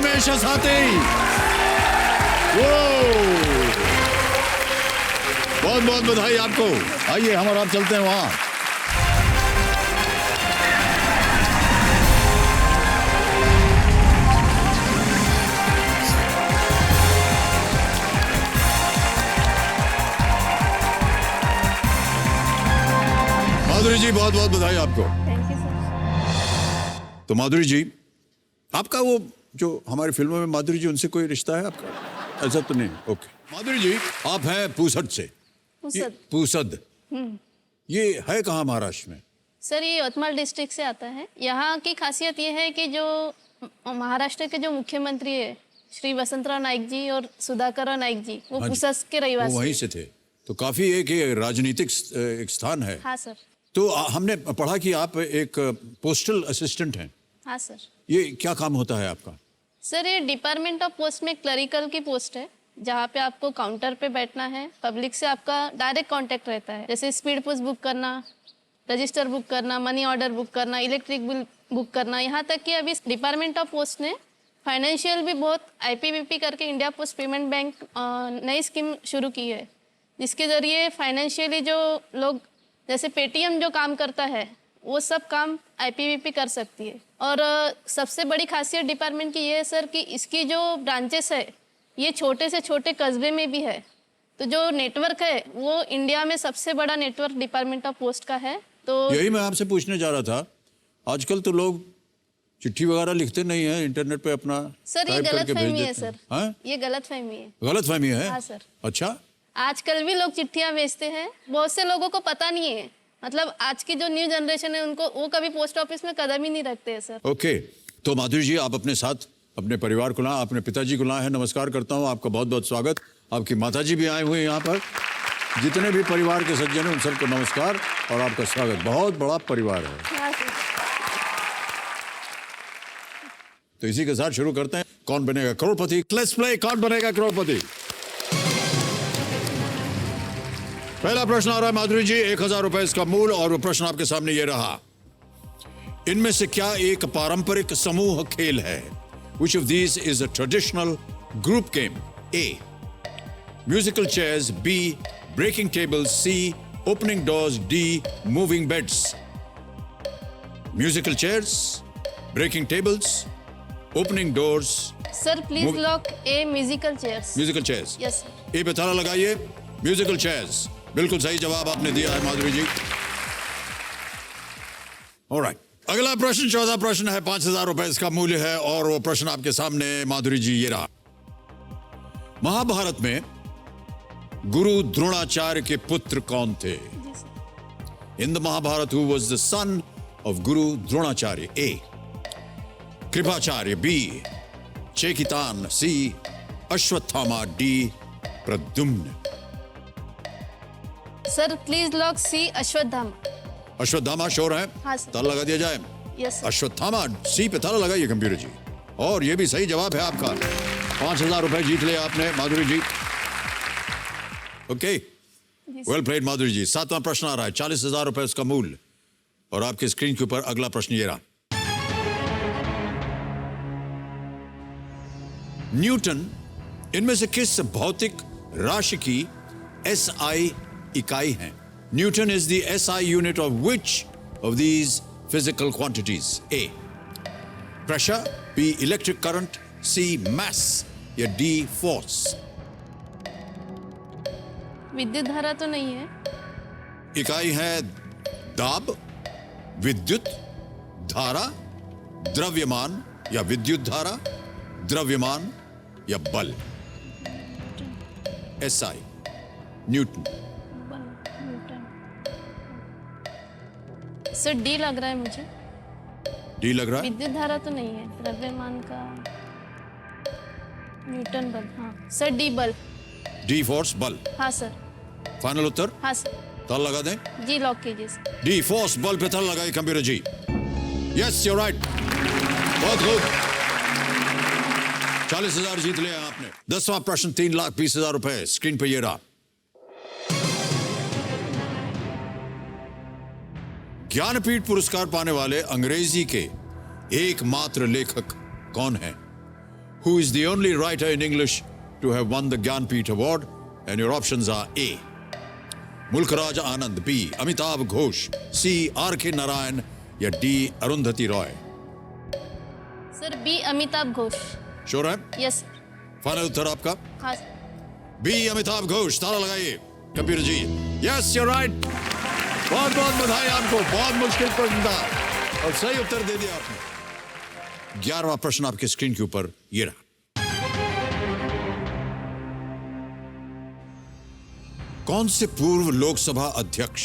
रमेश हसाते। बहुत बहुत बधाई आपको। आइए हम और आप चलते हैं वहां। माधुरी जी बहुत बहुत बधाई आपको। Thank you sir. तो माधुरी जी, आपका वो जो हमारी फिल्मों में माधुरी जी, उनसे कोई रिश्ता है आपका? ऐसा तो नहीं। ओके। माधुरी जी, आप हैं पूसद से। पूसद ये है कहाँ महाराष्ट्र में? सर ये यवतमाल डिस्ट्रिक्ट से आता है। यहाँ की खासियत ये है कि जो महाराष्ट्र के जो मुख्यमंत्री है श्री वसंतराव नाईक जी और सुधाकर नाईक जी, वो पूसद के रहिवासी। वो वहीं से थे, तो काफी एक ये राजनीतिक एक स्थान है। हाँ सर। तो हमने पढ़ा कि आप एक पोस्टल असिस्टेंट हैं। हाँ सर। ये क्या काम होता है आपका? सर ये डिपार्टमेंट ऑफ पोस्ट में क्लरिकल की पोस्ट है, जहाँ पे आपको काउंटर पे बैठना है। पब्लिक से आपका डायरेक्ट कांटेक्ट रहता है, जैसे स्पीड पोस्ट बुक करना, रजिस्टर बुक करना, मनी ऑर्डर बुक करना, इलेक्ट्रिक बिल बुक करना। यहाँ तक कि अभी डिपार्टमेंट ऑफ पोस्ट ने फाइनेंशियल भी बहुत IPPB करके इंडिया पोस्ट पेमेंट बैंक नई स्कीम शुरू की है, जिसके ज़रिए फाइनेंशियली जो लोग, जैसे पेटीएम जो काम करता है, वो सब काम IPPB कर सकती है। और सबसे बड़ी खासियत डिपार्टमेंट की ये है सर कि इसकी जो ब्रांचेस है ये छोटे से छोटे कस्बे में भी है। तो जो नेटवर्क है वो इंडिया में सबसे बड़ा नेटवर्क डिपार्टमेंट ऑफ पोस्ट का है। तो यही मैं आपसे पूछने जा रहा था, आजकल तो लोग चिट्ठी वगैरह लिखते नहीं है, इंटरनेट पे अपना सर ये गलतफहमी है सर। हाँ? ये गलतफहमी है। गलतफहमी है? हाँ सर। अच्छा, आजकल भी लोग चिट्ठियां भेजते हैं, बहुत से लोगों को पता नहीं है। मतलब आज की जो न्यू जनरेशन है उनको, वो कभी पोस्ट ऑफिस में कदम ही नहीं रखते हैं सर। ओके। तो माधुरी जी, आप अपने साथ अपने परिवार को लाएं, अपने पिताजी को लाएं हैं। नमस्कार करता हूं, आपका बहुत बहुत स्वागत। आपकी माताजी भी आए हुए हैं यहाँ पर। जितने भी परिवार के सज्जन हैं उन सबको नमस्कार और आपका स्वागत। बहुत बड़ा परिवार है। हाँ सर। तो इसी के साथ शुरू करते हैं, कौन बनेगा करोड़पति। लेट्स प्ले कौन बनेगा करोड़पति। पहला प्रश्न आ रहा है माधुरी जी, 1000 रुपए इसका मूल, और वो प्रश्न आपके सामने ये रहा। इनमें से क्या एक पारंपरिक समूह खेल है? Which of these is a traditional group game? A. Musical chairs. B. Breaking tables. C. Opening doors. D. Moving beds. Musical chairs, breaking tables, opening doors. Sir please lock A musical chairs. Musical chairs. Yes sir. A पे ताला लगाइए। Musical chairs, बिल्कुल सही जवाब आपने दिया है माधुरी जी। Alright, अगला प्रश्न 14 प्रश्न है, 5000 रुपए इसका मूल्य है, और वो प्रश्न आपके सामने माधुरी जी ये रहा। महाभारत में गुरु द्रोणाचार्य के पुत्र कौन थे? In the Mahabharata who was the son of Guru Dronacharya? A. Kripacharya, B. Chekitan, C. Ashwatthama, D. Pradyumna. Sir please lock C Ashwatthama. Ashwatthama sure है? हाँ सर। ताला लगा दिया जाए। Yes sir. अश्वत्थामा, सी पे ताला लगाइए कंप्यूटर जी, और ये भी सही जवाब है आपका। 5000 रुपए जीत लिया आपने माधुरी जी। ओके, वेल प्लेड माधुरी जी। 7वां प्रश्न आ रहा है, 40000 रुपए इसका मूल्य, और आपके स्क्रीन के ऊपर अगला प्रश्न ये रहा। न्यूटन इनमें से किस भौतिक राशि की SI इकाई है? Newton is the SI unit of which of these physical quantities? A. Pressure, B. Electric current, C. मास, या D. फोर्स? विद्युत धारा तो नहीं है। इकाई है दाब, विद्युत धारा, द्रव्यमान या विद्युत धारा, द्रव्यमान या बल? SI Newton. सर डी लग रहा है मुझे। डी लग रहा है? विद्युत धारा तो नहीं है, द्रव्यमान का न्यूटन बल। हाँ सर, डी बल। डी फोर्स, बल। हाँ सर। फाइनल उत्तर? हाँ सर। ताला लगा दें? जी लॉक कीजिए सर। डी फोर्स बल पे ताला लगाइए computer ji. Yes you right, बहुत खूब। 40,000 जीत लिया आपने। 10वां प्रश्न, 3,20,000 रुपए स्क्रीन पे ये रहा। ज्ञानपीठ पुरस्कार पाने वाले अंग्रेजी के एकमात्र लेखक कौन है? Who is the only writer in English to have won the Gyanpith Award? And your options are A. Mulkaraj Anand, B. Amitabh Ghosh, C. R.K. Narayan या D. Arundhati Roy. Sir B Amitabh Ghosh. Sure है? Yes. Final उत्तर आपका? हाँ. B Amitabh Ghosh. ताला लगाइए Kabir ji. Yes, you right. बहुत बहुत बधाई आपको. बहुत मुश्किल प्रश्न था और सही उत्तर दे दिया आपने. 11वां प्रश्न आपके स्क्रीन के ऊपर ये रहा. कौन से पूर्व लोकसभा अध्यक्ष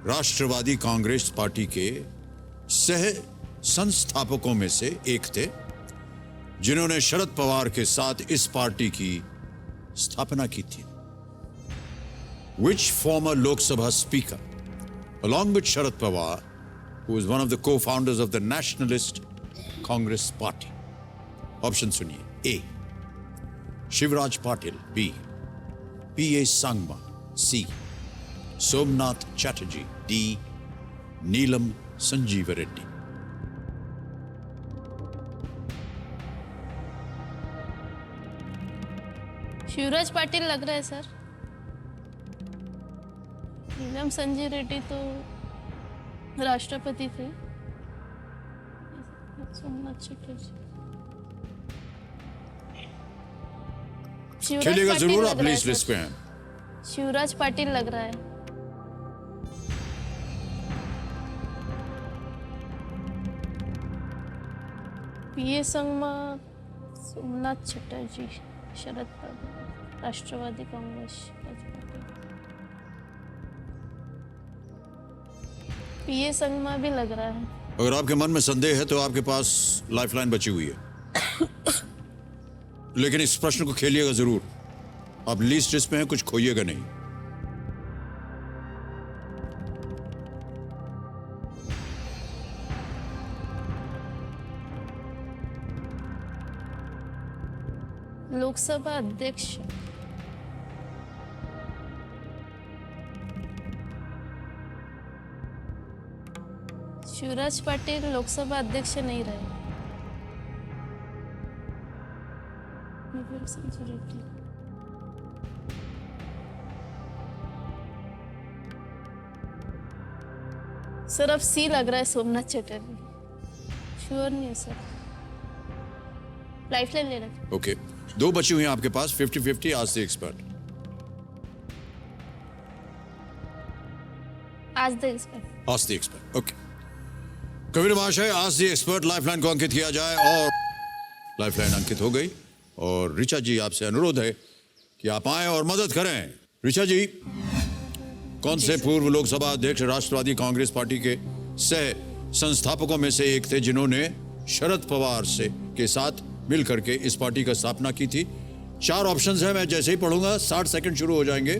राष्ट्रवादी कांग्रेस पार्टी के सह संस्थापकों में से एक थे जिन्होंने शरद पवार के साथ इस पार्टी की स्थापना की थी? Which former Lok Sabha speaker, along with Sharad Pawar, who was one of the co-founders of the Nationalist Congress Party? Option सुनिए. A. Shivraj Patil. B. P.A. Sangma. C. Somnath Chatterjee. D. Neelam Sanjeeva Reddy. Shivraj Patil लग रहा है sir. नीलम संजय रेड्डी तो राष्ट्रपति थे. सोमनाथ चटर्जी. शिवराज खेलेगा पाटिल जरूर. लग आप रहा है लिस्ट सर. पे हैं. शिवराज पाटिल लग रहा है. पीए संगमा, सोमनाथ चटर्जी, शरद पवार, राष्ट्रवादी कांग्रेस पार्टी. पीए संगमा भी लग रहा है. अगर आपके मन में संदेह है तो आपके पास लाइफलाइन बची हुई है. लेकिन इस प्रश्न को खेलिएगा जरूर. आप लिस्ट में हैं, कुछ खोइएगा नहीं. लोकसभा अध्यक्ष शिवराज पाटिल लोकसभा अध्यक्ष नहीं रहे. सर अब सी लग रहा है. सोमनाथ चटर्जी. श्योर नहीं है सर. लाइफलाइन ले रहे. ओके. दो बची हुई हैं आपके पास. 50-50. आज द एक्सपर्ट. आज द एक्सपर्ट. आज द एक्सपर्ट. ओके. कबीर महाशय, आज द एक्सपर्ट लाइफलाइन को अंकित किया जाए. और लाइफलाइन अंकित हो गई. और ऋचा जी, आपसे अनुरोध है कि आप आए और मदद करें. ऋचा जी, कौन से पूर्व लोकसभा अध्यक्ष राष्ट्रवादी कांग्रेस पार्टी के सह संस्थापकों में से एक थे जिन्होंने शरद पवार से के साथ मिलकर के इस पार्टी का स्थापना की थी? 4 ऑप्शंस हैं. मैं जैसे ही पढ़ूंगा 60 सेकंड शुरू हो जाएंगे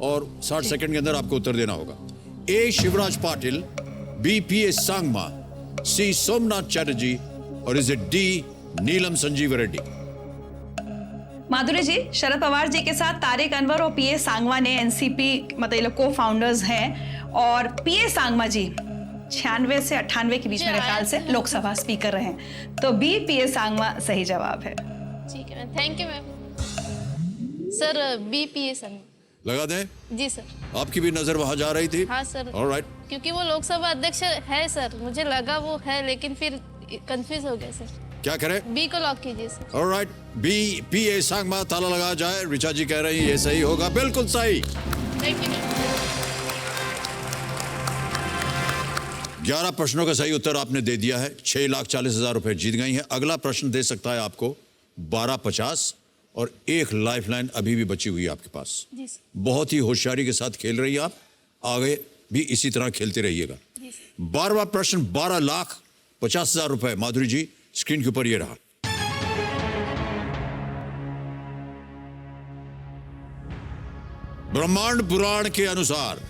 और 60 सेकंड के अंदर आपको उत्तर देना होगा. ए. शिवराज पाटिल, बी. P.A. सांगमा, सी. सोमनाथ चैटर्जी और इज इट डी. नीलम संजीव रेड्डी? माधुरी जी, शरद पवार जी के साथ तारिक अनवर और पीए सांगमा ने एनसीपी मतलब ये लोग को फाउंडर्स हैं. और पीए सांगमा जी 96 से 98 के बीच मेरे ख्याल से लोकसभा स्पीकर रहे. तो बी. पीए सांगमा सही जवाब है. ठीक है ma'am. Thank you ma'am. Sir B. PA Sangma लगा दें? जी सर. आपकी भी नजर वहां जा रही थी? हाँ सर. ऑलराइट. क्योंकि वो लोकसभा अध्यक्ष है सर. मुझे लगा वो है लेकिन फिर कंफ्यूज हो गया सर. क्या करें? बी को लॉक कीजिए sir. Alright. B. P.A. Sangma. ताला लगा जाए. ऋचा जी कह रही है ये सही होगा. बिल्कुल सही. Thank you ma'am. 11 प्रश्नों का सही उत्तर आपने दे दिया है. 6,40,000 रुपए जीत गई हैं. अगला प्रश्न दे सकता है आपको 12,50 और एक लाइफलाइन अभी भी बची हुई है आपके पास. जी सर. बहुत ही होशियारी के साथ खेल रही है आप. आगे भी इसी तरह खेलते रहिएगा. 12वां प्रश्न 12,50,000 रुपए. माधुरी जी, स्क्रीन के ऊपर ये रहा. ब्रह्मांड पुराण के अनुसार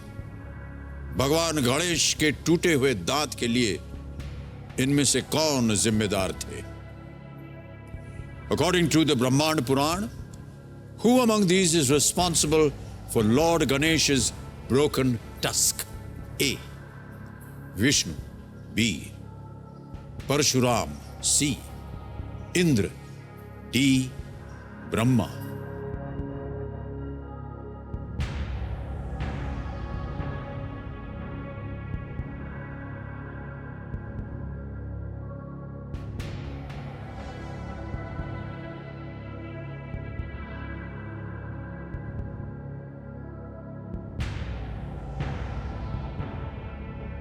भगवान गणेश के टूटे हुए दांत के लिए इनमें से कौन जिम्मेदार थे? According to the Brahmand Puran, who among these is responsible for Lord Ganesh's broken tusk? A. Vishnu. B. Parshuram. C. Indra. D Brahma.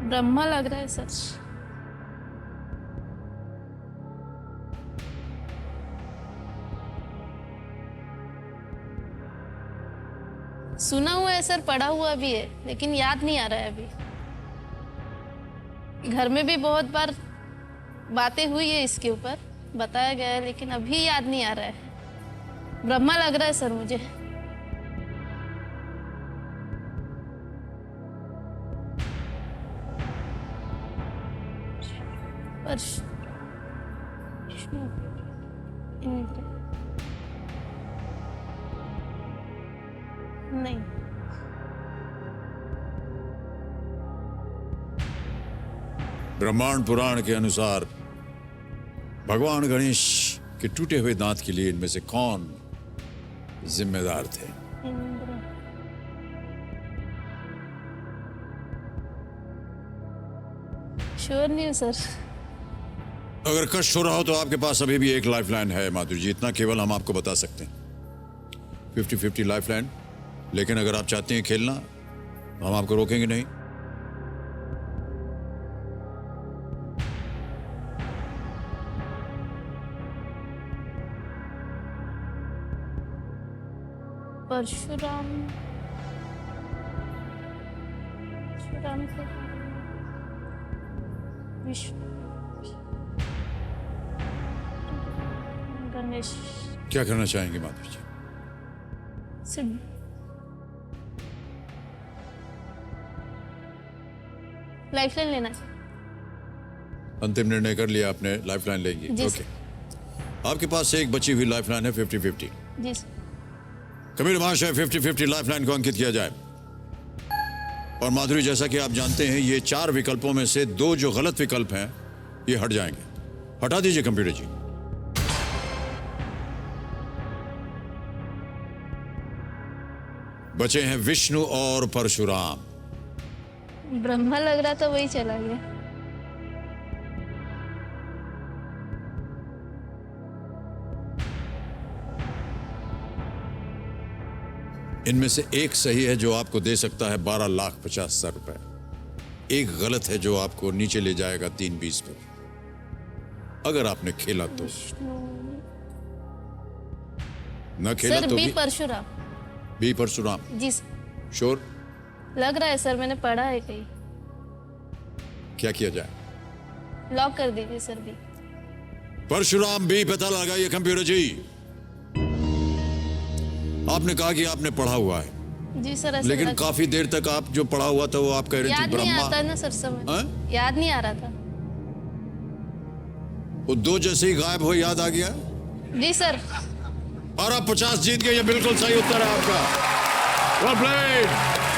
Brahma लग रहा है सर। सुना हुआ है सर, पढ़ा हुआ भी है, लेकिन याद नहीं आ रहा है अभी। घर में भी बहुत बार बातें हुई है इसके ऊपर, बताया गया है, लेकिन अभी याद नहीं आ रहा है। ब्रह्मा लग रहा है सर मुझे। नहीं, ब्रह्मांड पुराण के अनुसार भगवान गणेश के टूटे हुए दांत के लिए इनमें से कौन जिम्मेदार थे? इंद्र। श्योर नहीं हूँ सर। अगर कष्ट हो रहा हो तो आपके पास अभी भी एक लाइफलाइन है माधुरी जी, इतना केवल हम आपको बता सकते हैं। 50-50 लाइफलाइन, लेकिन अगर आप चाहते हैं खेलना तो हम आपको रोकेंगे नहीं। परशुराम, परशुराम से विष्णु, गणेश। क्या करना चाहेंगे माधुरी जी? सिद्ध। लाइफलाइन लेना है। अंतिम निर्णय कर लिया आपने, लाइफलाइन लेंगी? जी ओके। आपके पास एक बची हुई लाइफलाइन है 50-50। जी सर। कबीर महाशय 50-50 लाइफलाइन को अंकित किया जाए। और माधुरी, जैसा कि आप जानते हैं, ये 4 विकल्पों में से 2 जो गलत विकल्प हैं ये हट जाएंगे। हटा दीजिए कंप्यूटर जी। बचे हैं विष्णु और परशुराम। ब्रह्मा लग रहा था, वही चला गया। इनमें से एक सही है जो आपको दे सकता है 12,50,000 रुपए। एक गलत है जो आपको नीचे ले जाएगा 320 पर, अगर आपने खेला तो। न खेला सर तो बी भी परशुराम। बी परशुराम। जी सर। श्योर? लग रहा है सर, मैंने पढ़ा है कहीं। क्या किया जाए? लॉक कर दीजिए सर बी। परशुराम बी पता लगाइए कंप्यूटर जी। आपने कहा कि आपने पढ़ा हुआ है, जी सर। ऐसा लेकिन लग- काफी देर तक आप जो पढ़ा हुआ था वो आप कह रहे थे याद नहीं ब्रह्मा। आता ना सर, समझ हाँ? याद नहीं आ रहा था। वो 2 जैसे ही गायब हो याद आ गया। जी सर। और आप 50 जीत गए। ये बिल्कुल सही उत्तर है आपका। Well played.